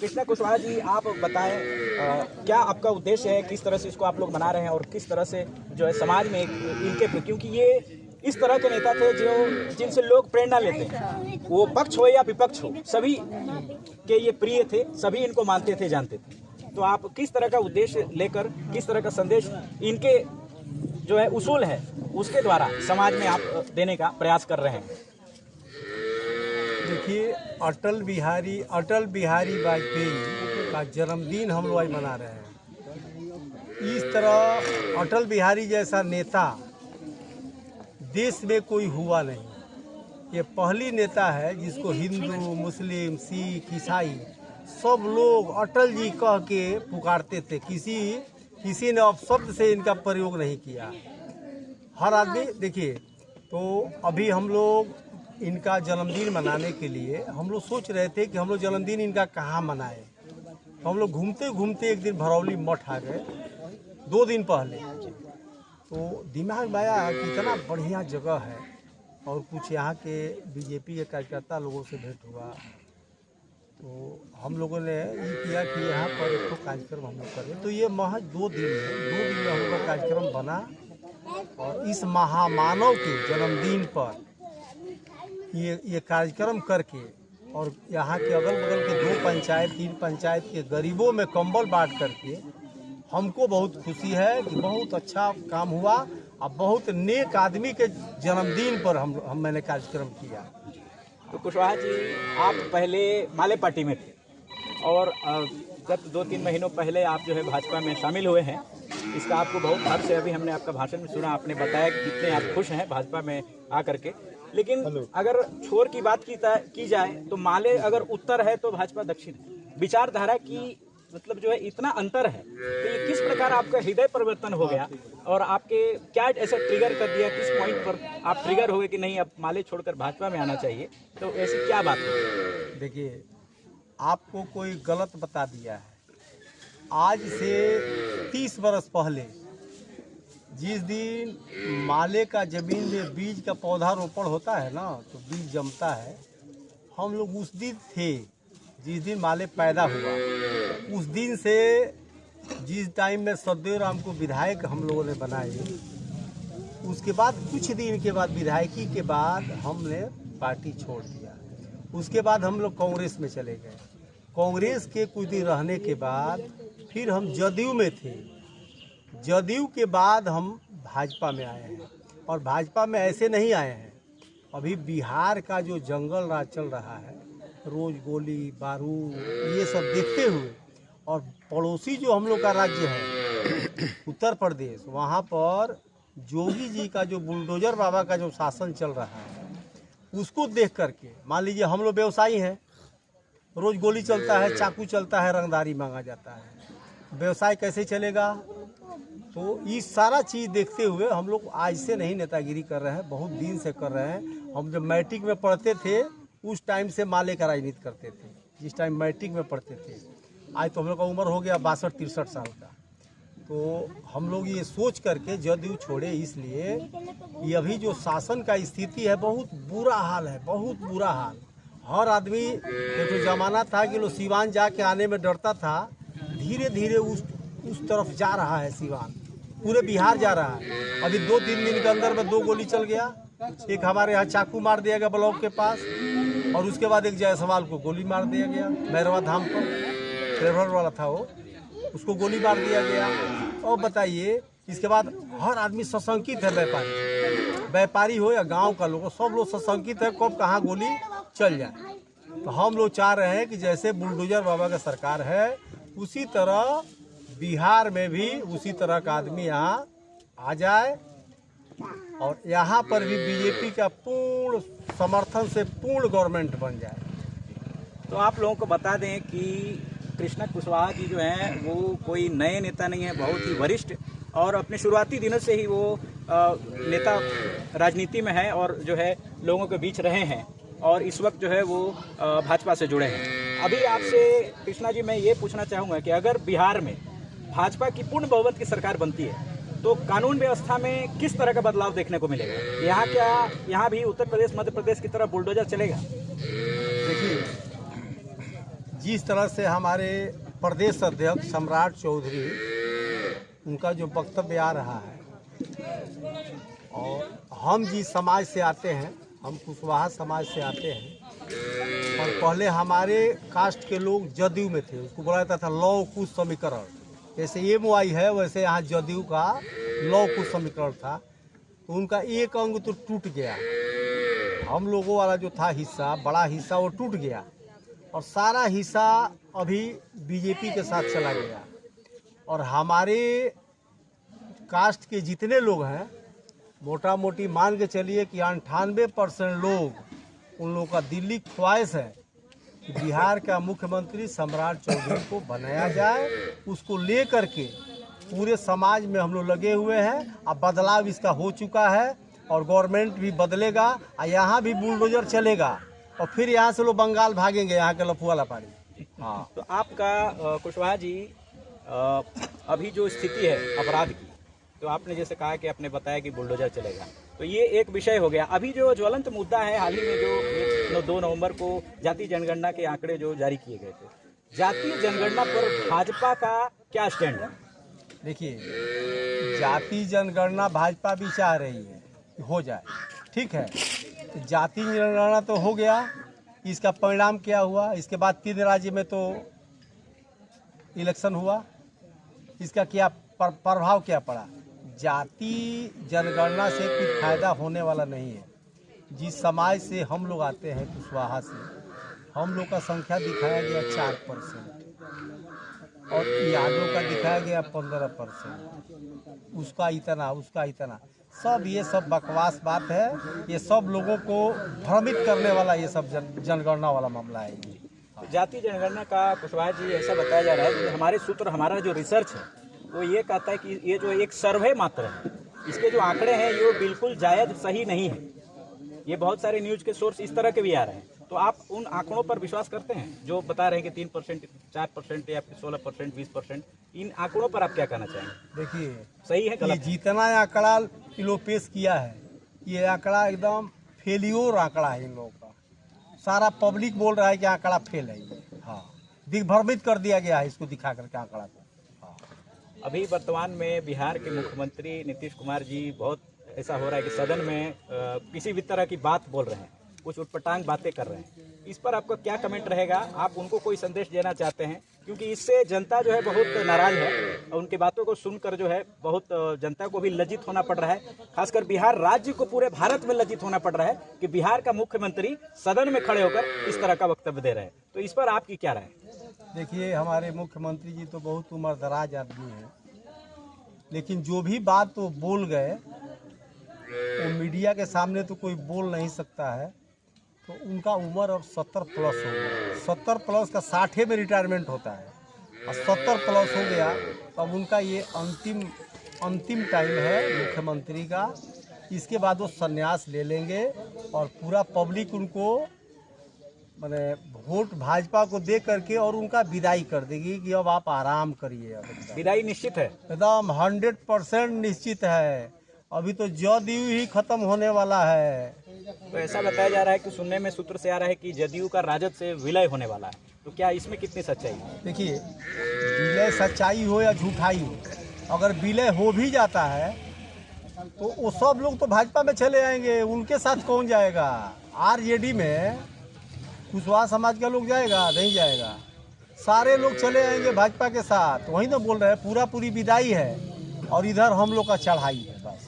कृष्णा कुशवाहा जी, आप बताएं क्या आपका उद्देश्य है, किस तरह से इसको आप लोग मना रहे हैं और किस तरह से जो है समाज में इनके, क्योंकि ये इस तरह के नेता थे जो जिनसे लोग प्रेरणा लेते हैं, वो पक्ष हो या विपक्ष हो, सभी के ये प्रिय थे, सभी इनको मानते थे, जानते थे। तो आप किस तरह का उद्देश्य लेकर, किस तरह का संदेश इनके जो है उसूल है उसके द्वारा समाज में आप देने का प्रयास कर रहे हैं? देखिए, अटल बिहारी वाजपेयी का जन्मदिन हम लोग आज मना रहे हैं। इस तरह अटल बिहारी जैसा नेता देश में कोई हुआ नहीं। ये पहली नेता है जिसको हिंदू, मुस्लिम, सिख, ईसाई सब लोग अटल जी कह के पुकारते थे। किसी ने अपशब्द से इनका प्रयोग नहीं किया। हर आदमी देखिए, तो अभी हम लोग इनका जन्मदिन मनाने के लिए हम लोग सोच रहे थे कि हम लोग जन्मदिन इनका कहाँ मनाएं। तो हम लोग घूमते घूमते एक दिन भरौली मठ आ गए 2 दिन पहले। तो दिमाग में आया कि इतना बढ़िया जगह है और कुछ यहाँ के बीजेपी के कार्यकर्ता लोगों से भेंट हुआ। तो हम लोगों ने ये किया कि यहाँ पर एक तो कार्यक्रम हम लोग करें। तो ये महज 2 दिन है, 2 दिन में हम लोग कार्यक्रम बना और इस महामानव के जन्मदिन पर ये कार्यक्रम करके और यहाँ के अगल बगल के 2 पंचायत 3 पंचायत के गरीबों में कंबल बांट करके हमको बहुत खुशी है कि बहुत अच्छा काम हुआ और बहुत नेक आदमी के जन्मदिन पर मैंने कार्यक्रम किया। तो कुशवाहा जी, आप पहले माले पार्टी में थे और गत 2-3 महीनों पहले आप जो है भाजपा में शामिल हुए हैं। इसका आपको बहुत हर्ष है। अभी हमने आपका भाषण में सुना, आपने बताया कि कितने आप खुश हैं भाजपा में आकर के। लेकिन अगर छोर की बात की जाए तो माले अगर उत्तर है तो भाजपा दक्षिण है। विचारधारा की मतलब जो है इतना अंतर है, तो ये किस प्रकार आपका हृदय परिवर्तन हो गया और आपके क्या ऐसा ट्रिगर कर दिया, किस पॉइंट पर आप ट्रिगर हो गए कि नहीं अब माले छोड़कर भाजपा में आना चाहिए? तो ऐसी क्या बात है? देखिए, आपको कोई गलत बता दिया है। आज से 30 बरस पहले जिस दिन माले का जमीन में बीज का पौधा रोपण होता है ना, तो बीज जमता है, हम लोग उस दिन थे जिस दिन माले पैदा हुआ। उस दिन से जिस टाइम में सदैव राम को विधायक हम लोगों ने बनाए, उसके बाद कुछ दिन के बाद विधायकी के बाद हमने पार्टी छोड़ दिया। उसके बाद हम लोग कांग्रेस में चले गए। कांग्रेस के कुछ दिन रहने के बाद फिर हम जदयू में थे। जदयू के बाद हम भाजपा में आए हैं और भाजपा में ऐसे नहीं आए हैं। अभी बिहार का जो जंगल राज चल रहा है, रोज गोली बारूद ये सब देखते हुए, और पड़ोसी जो हम लोग का राज्य है उत्तर प्रदेश, वहाँ पर जोगी जी का जो बुलडोजर बाबा का जो शासन चल रहा है, उसको देख करके, मान लीजिए हम लोग व्यवसायी हैं, रोज गोली चलता है, चाकू चलता है, रंगदारी मांगा जाता है, व्यवसाय कैसे चलेगा? तो ये सारा चीज़ देखते हुए हम लोग आज से नहीं नेतागिरी कर रहे हैं, बहुत दिन से कर रहे हैं। हम जब मैट्रिक में पढ़ते थे उस टाइम से माले का राजनीति करते थे, जिस टाइम मैट्रिक में पढ़ते थे। आज तो हम लोग का उम्र हो गया 62-63 साल का। तो हम लोग ये सोच करके जदयू छोड़े, इसलिए ये अभी जो शासन का स्थिति है बहुत बुरा हाल है, बहुत बुरा हाल। हर आदमी, एक तो ज़माना था कि लोग सिवान जाके आने में डरता था, धीरे धीरे उस तरफ जा रहा है सिवान, पूरे बिहार जा रहा है। अभी 2-3 दिन के अंदर में 2 गोली चल गया। एक हमारे यहाँ चाकू मार दिया गया ब्लॉक के पास, और उसके बाद एक जायसवाल को गोली मार दिया गया मैरवा धाम पर, ट्रेवलर वाला था वो, उसको गोली मार दिया गया। और बताइए, इसके बाद हर आदमी सशंकित है, व्यापारी हो या गांव का लोग, सब लोग सशंकित है कब कहाँ गोली चल जाए। तो हम लोग चाह रहे हैं कि जैसे बुलडोजर बाबा का सरकार है, उसी तरह बिहार में भी उसी तरह का आदमी यहाँ आ जाए और यहाँ पर भी बीजेपी का पूर्ण समर्थन से पूर्ण गवर्नमेंट बन जाए। तो आप लोगों को बता दें कि कृष्णा कुशवाहा जी जो हैं वो कोई नए नेता नहीं है, बहुत ही वरिष्ठ, और अपने शुरुआती दिनों से ही वो नेता राजनीति में है और जो है लोगों के बीच रहे हैं, और इस वक्त जो है वो भाजपा से जुड़े हैं। अभी आपसे कृष्णा जी मैं ये पूछना चाहूँगा कि अगर बिहार में भाजपा की पूर्ण बहुमत की सरकार बनती है तो कानून व्यवस्था में किस तरह का बदलाव देखने को मिलेगा? यहाँ भी उत्तर प्रदेश मध्य प्रदेश की तरह बुलडोजर चलेगा? देखिए, जिस तरह से हमारे प्रदेश अध्यक्ष सम्राट चौधरी उनका जो वक्तव्य आ रहा है, और हम जिस समाज से आते हैं, हम कुशवाहा समाज से आते हैं, और पहले हमारे कास्ट के लोग जदयू में थे, उसको बोला जाता था लौह कुश समीकरण। जैसे MY है वैसे यहाँ जदयू का लौह कुश समीकरण था, तो उनका एक अंग तो टूट गया। हम लोगों वाला जो था हिस्सा, बड़ा हिस्सा, वो टूट गया और सारा हिस्सा अभी बीजेपी के साथ चला गया। और हमारे कास्ट के जितने लोग हैं, मोटा मोटी मान के चलिए कि 98% लोग, उन लोगों का दिल्ली ख्वाहिश है कि बिहार का मुख्यमंत्री सम्राट चौधरी को बनाया जाए। उसको ले करके पूरे समाज में हम लोग लगे हुए हैं। अब बदलाव इसका हो चुका है और गवर्नमेंट भी बदलेगा और यहाँ भी बुलडोजर चलेगा और फिर यहाँ से लोग बंगाल भागेंगे, यहाँ के लफुआ लपाड़ी। हाँ, तो आपका कुशवाहा जी अभी जो स्थिति है अपराध की, तो आपने जैसे कहा कि आपने बताया कि बुलडोजर चलेगा, तो ये एक विषय हो गया। अभी जो ज्वलंत मुद्दा है, हाल ही में जो 2 नवंबर को जातीय जनगणना के आंकड़े जो जारी किए गए थे, जातीय जनगणना पर भाजपा का क्या स्टैंड है? देखिए, जातीय जनगणना भाजपा भी चाह रही है कि हो जाए, ठीक है। तो जातीय जनगणना तो हो गया, इसका परिणाम क्या हुआ? इसके बाद 3 राज्य में तो इलेक्शन हुआ, इसका क्या प्रभाव क्या पड़ा? जातीय जनगणना से कुछ फायदा होने वाला नहीं है। जिस समाज से हम लोग आते हैं, कुशवाहा से, हम लोग का संख्या दिखाया गया 4% और यादव का दिखाया गया 15%। उसका इतना, उसका इतना, सब ये सब बकवास बात है। ये सब लोगों को भ्रमित करने वाला ये सब जनगणना वाला मामला है। जातीय जनगणना का कुशवाहा जी ऐसा बताया जा रहा है कि हमारे सूत्र, हमारा जो रिसर्च है वो ये कहता है कि ये जो एक सर्वे मात्र है, इसके जो आंकड़े हैं ये बिल्कुल जायज सही नहीं है। ये बहुत सारे न्यूज के सोर्स इस तरह के भी आ रहे हैं, तो आप उन आंकड़ों पर विश्वास करते हैं जो बता रहे हैं कि 3%, 4% या 16%, 20%? इन आंकड़ों पर आप क्या कहना चाहेंगे? देखिए, सही है, ये गलत है? जितना आंकड़ा इन लोग पेश किया है, ये आंकड़ा एकदम फेलियोर आंकड़ा है। इन लोगों का सारा पब्लिक बोल रहा है कि आंकड़ा फेल है ये। हाँ, दिग्भ्रमित कर दिया गया है इसको दिखा करके आंकड़ा को। हाँ। अभी वर्तमान में बिहार के मुख्यमंत्री नीतीश कुमार जी, बहुत ऐसा हो रहा है कि सदन में किसी भी तरह की बात बोल रहे हैं, कुछ उटपटांग बातें कर रहे हैं। इस पर आपका क्या कमेंट रहेगा? आप उनको कोई संदेश देना चाहते हैं? क्योंकि इससे जनता जो है बहुत नाराज है और उनकी बातों को सुनकर जो है बहुत जनता को भी लज्जित होना पड़ रहा है। खासकर बिहार राज्य को पूरे भारत में लज्जित होना पड़ रहा है कि बिहार का मुख्यमंत्री सदन में खड़े होकर इस तरह का वक्तव्य दे रहे हैं। तो इस पर आपकी क्या राय है? देखिए, हमारे मुख्यमंत्री जी तो बहुत उम्रदराज आदमी हैं, लेकिन जो भी बात वो बोल गए वो मीडिया के सामने तो कोई बोल नहीं सकता है। तो उनका उम्र अब 70 प्लस हो गया। 70 प्लस का 60 में रिटायरमेंट होता है और 70 प्लस हो गया, तो अब उनका ये अंतिम टाइम है मुख्यमंत्री का। इसके बाद वो संन्यास ले लेंगे और पूरा पब्लिक उनको माने वोट भाजपा को दे करके और उनका विदाई कर देगी कि अब आप आराम करिए। अब विदाई निश्चित है, एकदम 100% निश्चित है। अभी तो जदयू ही खत्म होने वाला है। तो ऐसा बताया जा रहा है कि सुनने में सूत्र से आ रहा है कि जदयू का राजद से विलय होने वाला है, तो क्या इसमें कितनी सच्चाई है? देखिए, विलय सच्चाई हो या झूठाई हो, अगर विलय हो भी जाता है तो वो सब लोग तो भाजपा में चले आएंगे, उनके साथ कौन जाएगा? आरजेडी में कुशवाहा समाज का लोग जाएगा? नहीं जाएगा। सारे लोग चले आएंगे भाजपा के साथ। वही तो बोल रहे हैं, पूरी विदाई है और इधर हम लोग का चढ़ाई है बस।